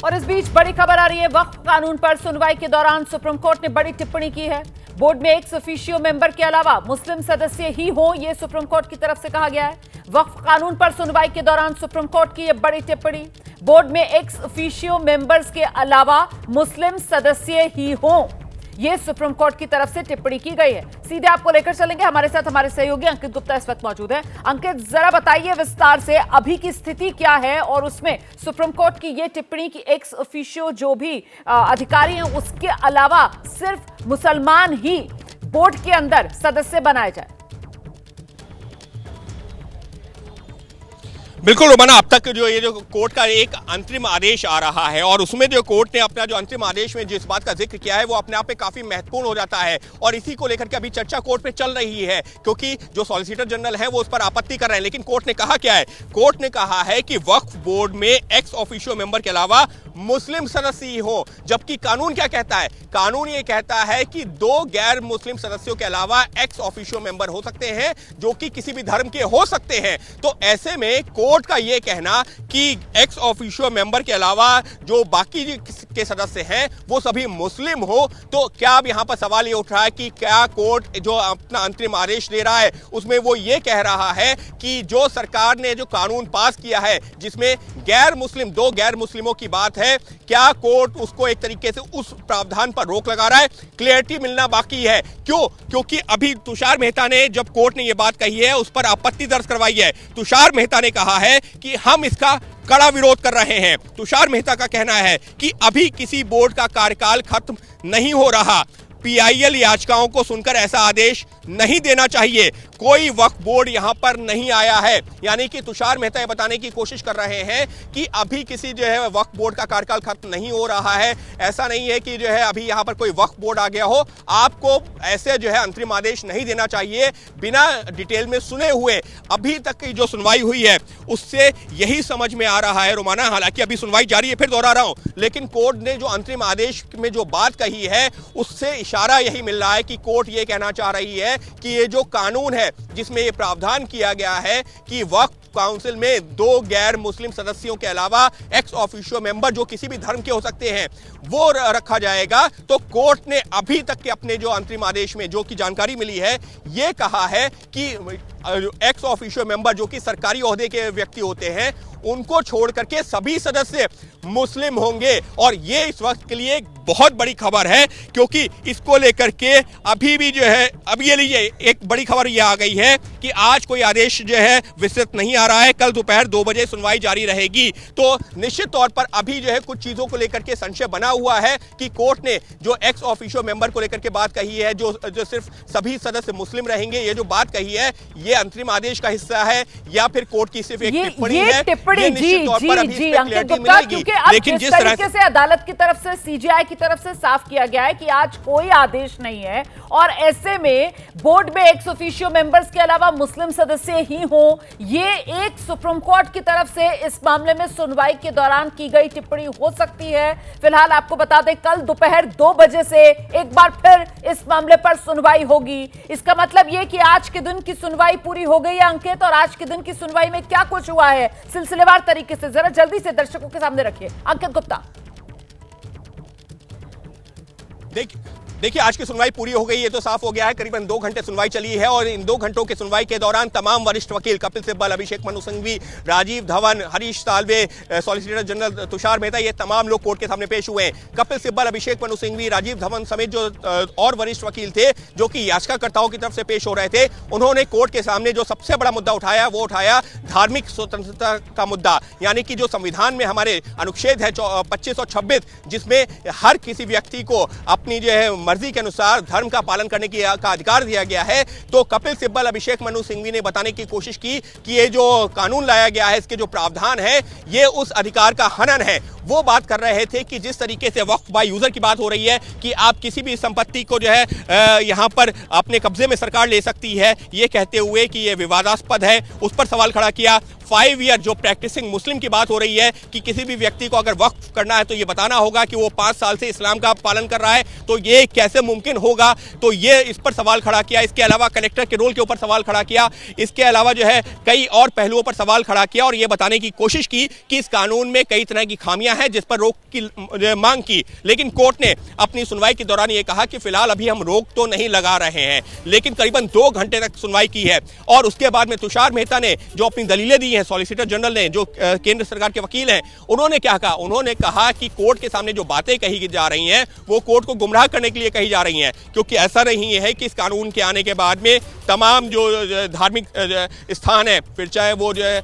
और इस बीच बड़ी खबर आ रही है, वक्फ कानून पर सुनवाई के दौरान सुप्रीम कोर्ट ने बड़ी टिप्पणी की है। बोर्ड में एक्स ऑफिशियो मेंबर के अलावा मुस्लिम सदस्य ही हो, यह सुप्रीम कोर्ट की तरफ से कहा गया है। वक्फ कानून पर सुनवाई के दौरान सुप्रीम कोर्ट की यह बड़ी टिप्पणी, बोर्ड में एक्स ऑफिशियो मेंबर्स के अलावा मुस्लिम सदस्य ही हो, यह सुप्रीम कोर्ट की तरफ से टिप्पणी की गई है। सीधे आपको लेकर चलेंगे, हमारे साथ हमारे सहयोगी अंकित गुप्ता इस वक्त मौजूद हैं। अंकित, जरा बताइए विस्तार से अभी की स्थिति क्या है और उसमें सुप्रीम कोर्ट की यह टिप्पणी की एक्स ऑफिशियो जो भी अधिकारी हैं उसके अलावा सिर्फ मुसलमान ही बोर्ड के अंदर सदस्य बनाए जाए। बिल्कुल रोमाना, अब तक जो कोर्ट का एक अंतरिम आदेश आ रहा है और उसमें जो कोर्ट ने अपना जो अंतरिम आदेश में जिस बात का जिक्र किया है वो अपने आप में काफी महत्वपूर्ण हो जाता है और इसी को लेकर के अभी चर्चा कोर्ट में चल रही है, क्योंकि जो सॉलिसिटर जनरल है वो उस पर आपत्ति कर रहे हैं। लेकिन कोर्ट ने कहा क्या है? कोर्ट ने कहा है कि वक्फ बोर्ड में एक्स ऑफिशियो मेंबर के अलावा मुस्लिम सदस्य ही हो, जबकि कानून क्या कहता है? कानून ये कहता है कि 2 गैर मुस्लिम सदस्यों के अलावा एक्स ऑफिशियो मेंबर हो सकते हैं जो कि किसी भी धर्म के हो सकते हैं। तो ऐसे में कोर्ट का यह कहना कि एक्स ऑफिशियो मेंबर के अलावा जो बाकी के सदस्य हैं वो सभी मुस्लिम हो, तो क्या अब यहां पर सवाल ये उठ रहा है कि क्या कोर्ट जो अपना अंतरिम आदेश दे रहा है उसमें वो ये कह रहा है कि जो सरकार ने जो कानून पास किया है जिसमें गैर मुस्लिम 2 गैर मुस्लिमों की बात है, क्या कोर्ट उसको एक तरीके से उस प्रावधान पर रोक लगा रहा है? क्लियरिटी मिलना बाकी है। क्यों? क्योंकि अभी तुषार मेहता ने, जब कोर्ट ने यह बात कही है, उस पर आपत्ति दर्ज करवाई है। तुषार मेहता ने कहा है कि हम इसका कड़ा विरोध कर रहे हैं। तुषार मेहता का कहना है कि अभी किसी बोर्ड का कार्यकाल खत्म नहीं हो रहा, पीआईएल याचिकाओं को सुनकर ऐसा आदेश नहीं देना चाहिए, कोई वक्फ बोर्ड यहां पर नहीं आया है। यानी कि तुषार मेहता ये बताने की कोशिश कर रहे हैं कि अभी किसी जो है वक्फ बोर्ड का कार्यकाल खत्म नहीं हो रहा है। ऐसा नहीं है कि जो है अभी यहां पर कोई वक्फ बोर्ड आ गया हो, आपको ऐसे जो है अंतरिम आदेश नहीं देना चाहिए बिना डिटेल में सुने हुए। अभी तक की जो सुनवाई हुई है उससे यही समझ में आ रहा है रोमाना, हालांकि अभी सुनवाई जारी है, फिर दोहरा रहा हूं, लेकिन कोर्ट ने जो अंतरिम आदेश में जो बात कही है उससे इशारा यही मिल रहा है कि कोर्ट ये कहना चाह रही है कि ये जो कानून है जिसमें ये प्रावधान किया गया है कि वक्फ काउंसिल में 2 गैर मुस्लिम सदस्यों के अलावा एक्स ऑफिशियो मेंबर जो किसी भी धर्म के हो सकते हैं वो रखा जाएगा। तो कोर्ट ने अभी तक के अपने जो अंतरिम आदेश में जो की जानकारी मिली है ये कहा है कि एक्स ऑफिशियो मेंबर जो कि सरकारी ओहदे के व्यक्ति होते हैं उनको छोड़ करके सभी सदस्य मुस्लिम होंगे। और ये इस वक्त के लिए एक बहुत बड़ी खबर है, क्योंकि इसको लेकर के अभी भी जो है अभी ये लीजिए एक बड़ी खबर ये आ गई है कि आज कोई आदेश जो है विस्तृत नहीं आ रहा है, कल दोपहर 2 बजे सुनवाई जारी रहेगी। तो निश्चित तौर पर अभी जो है कुछ चीजों को लेकर के संशय बना हुआ है कि कोर्ट ने जो एक्स ऑफिशियो मेंबर को लेकर के बात कही है, जो सिर्फ सभी सदस्य मुस्लिम रहेंगे, ये जो बात कही है ये अंतरिम आदेश का हिस्सा है या फिर कोर्ट की सिर्फ एक टिप्पणी है? लेकिन जिस तरीके से अदालत की तरफ से, सीजीआई की तरफ से साफ किया गया है कि आज कोई आदेश नहीं है और ऐसे में बोर्ड में एक्स ऑफिशियो मेंबर्स के अलावा मुस्लिम सदस्य ही हो, ये एक सुप्रीम कोर्ट की तरफ से इस मामले में सुनवाई के दौरान की गई टिप्पणी हो सकती है। फिलहाल आपको बता दें कल दोपहर 2 बजे से एक बार फिर इस मामले पर सुनवाई होगी। इसका मतलब यह कि आज के दिन की सुनवाई पूरी हो गई है अंकित, और आज के दिन की सुनवाई में क्या कुछ हुआ है सिलसिलेवार तरीके से जरा जल्दी से दर्शकों के सामने रखिए अंकित गुप्ता। देखिए आज की सुनवाई पूरी हो गई, ये तो साफ हो गया है। करीबन 2 घंटे सुनवाई चली है और इन 2 घंटों की सुनवाई के दौरान तमाम वरिष्ठ वकील कपिल सिब्बल, अभिषेक मनु सिंघवी, राजीव धवन, हरीश साल्वे, सॉलिसिटर जनरल तुषार मेहता, ये तमाम लोग कोर्ट के सामने पेश हुए हैं। कपिल सिब्बल, अभिषेक मनु सिंघवी, राजीव धवन समेत जो और वरिष्ठ वकील थे जो कि याचिकाकर्ताओं की तरफ से पेश हो रहे थे, उन्होंने कोर्ट के सामने जो सबसे बड़ा मुद्दा उठाया वो उठाया धार्मिक स्वतंत्रता का मुद्दा। यानी कि जो संविधान में हमारे अनुच्छेद है 25 और 26 जिसमें हर किसी व्यक्ति को अपनी जो है मर्जी के अनुसार धर्म का पालन करने का अधिकार दिया गया है। तो कपिल सिब्बल, अभिषेक मनु सिंघवी ने बताने की कोशिश की कि ये जो कानून लाया गया है इसके जो प्रावधान है ये उस अधिकार का हनन है। वो बात कर रहे थे कि जिस तरीके से वक्फ बाय यूजर की बात हो रही है कि आप किसी भी संपत्ति को जो है यहाँ पर अपने कब्जे में सरकार ले सकती है, ये कहते हुए कि ये विवादास्पद है, उस पर सवाल खड़ा किया। 5 ईयर जो प्रैक्टिसिंग मुस्लिम की बात हो रही है कि किसी भी व्यक्ति को अगर वक्फ करना है तो ये बताना होगा कि वो 5 साल से इस्लाम का पालन कर रहा है, तो ये कैसे मुमकिन होगा? तो ये इस पर सवाल खड़ा किया। इसके अलावा कलेक्टर के रोल के ऊपर सवाल खड़ा किया। इसके अलावा जो है कई और पहलुओं पर सवाल खड़ा किया और ये बताने की कोशिश की कि इस कानून में कई तरह की खामियां गतिविधियां हैं जिस पर रोक की मांग की, लेकिन कोर्ट ने अपनी सुनवाई के दौरान ये कहा कि फिलहाल अभी हम रोक तो नहीं लगा रहे हैं, लेकिन करीबन 2 घंटे तक सुनवाई की है। और उसके बाद में तुषार मेहता ने जो अपनी दलीलें दी हैं, सॉलिसिटर जनरल ने, जो केंद्र सरकार के वकील हैं, उन्होंने क्या कहा? उन्होंने कहा कि कोर्ट के सामने जो बातें कही जा रही हैं वो कोर्ट को गुमराह करने के लिए कही जा रही हैं, क्योंकि ऐसा नहीं है कि इस कानून के आने के बाद में तमाम जो धार्मिक स्थान है, फिर चाहे वो जो है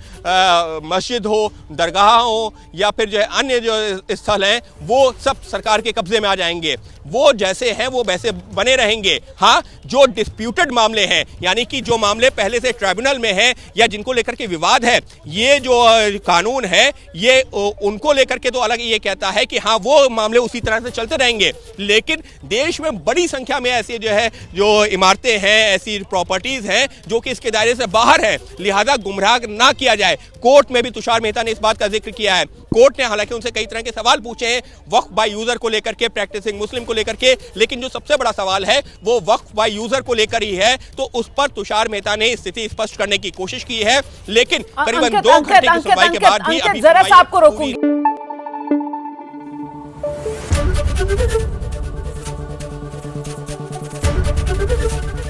मस्जिद हो, दरगाह हो, या फिर जो है अन्य जो स्थल हैं, वो सब सरकार के कब्जे में आ जाएंगे। वो जैसे हैं वो वैसे बने रहेंगे। हाँ, जो डिस्प्यूटेड मामले हैं, यानी कि जो मामले पहले से ट्राइब्यूनल में हैं या जिनको लेकर के विवाद है, ये जो कानून है ये उनको लेकर के तो अलग ये कहता है कि हाँ वो मामले उसी तरह से चलते रहेंगे। लेकिन देश में बड़ी संख्या में ऐसी जो इमारतें हैं, ऐसी प्रॉपर्टीज हैं जो कि इसके दायरे से बाहर है, लिहाजा गुमराह ना किया जाए। कोर्ट में भी तुषार मेहता ने इस बात का जिक्र किया है। कोर्ट ने हालांकि उनसे कई तरह के सवाल पूछे हैं वक्फ बाय यूजर को लेकर के, प्रैक्टिसिंग मुस्लिम को लेकर के, लेकिन जो सबसे बड़ा सवाल है वो वक्फ बाय यूजर को लेकर ही है। तो उस पर तुषार मेहता ने स्थिति स्पष्ट करने की कोशिश की है, लेकिन करीबन 2 घंटे की सुनवाई के बाद भी अभी जरा सा आपको रोकूंगी।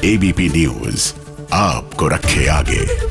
एबीपी न्यूज आपको रखे आगे।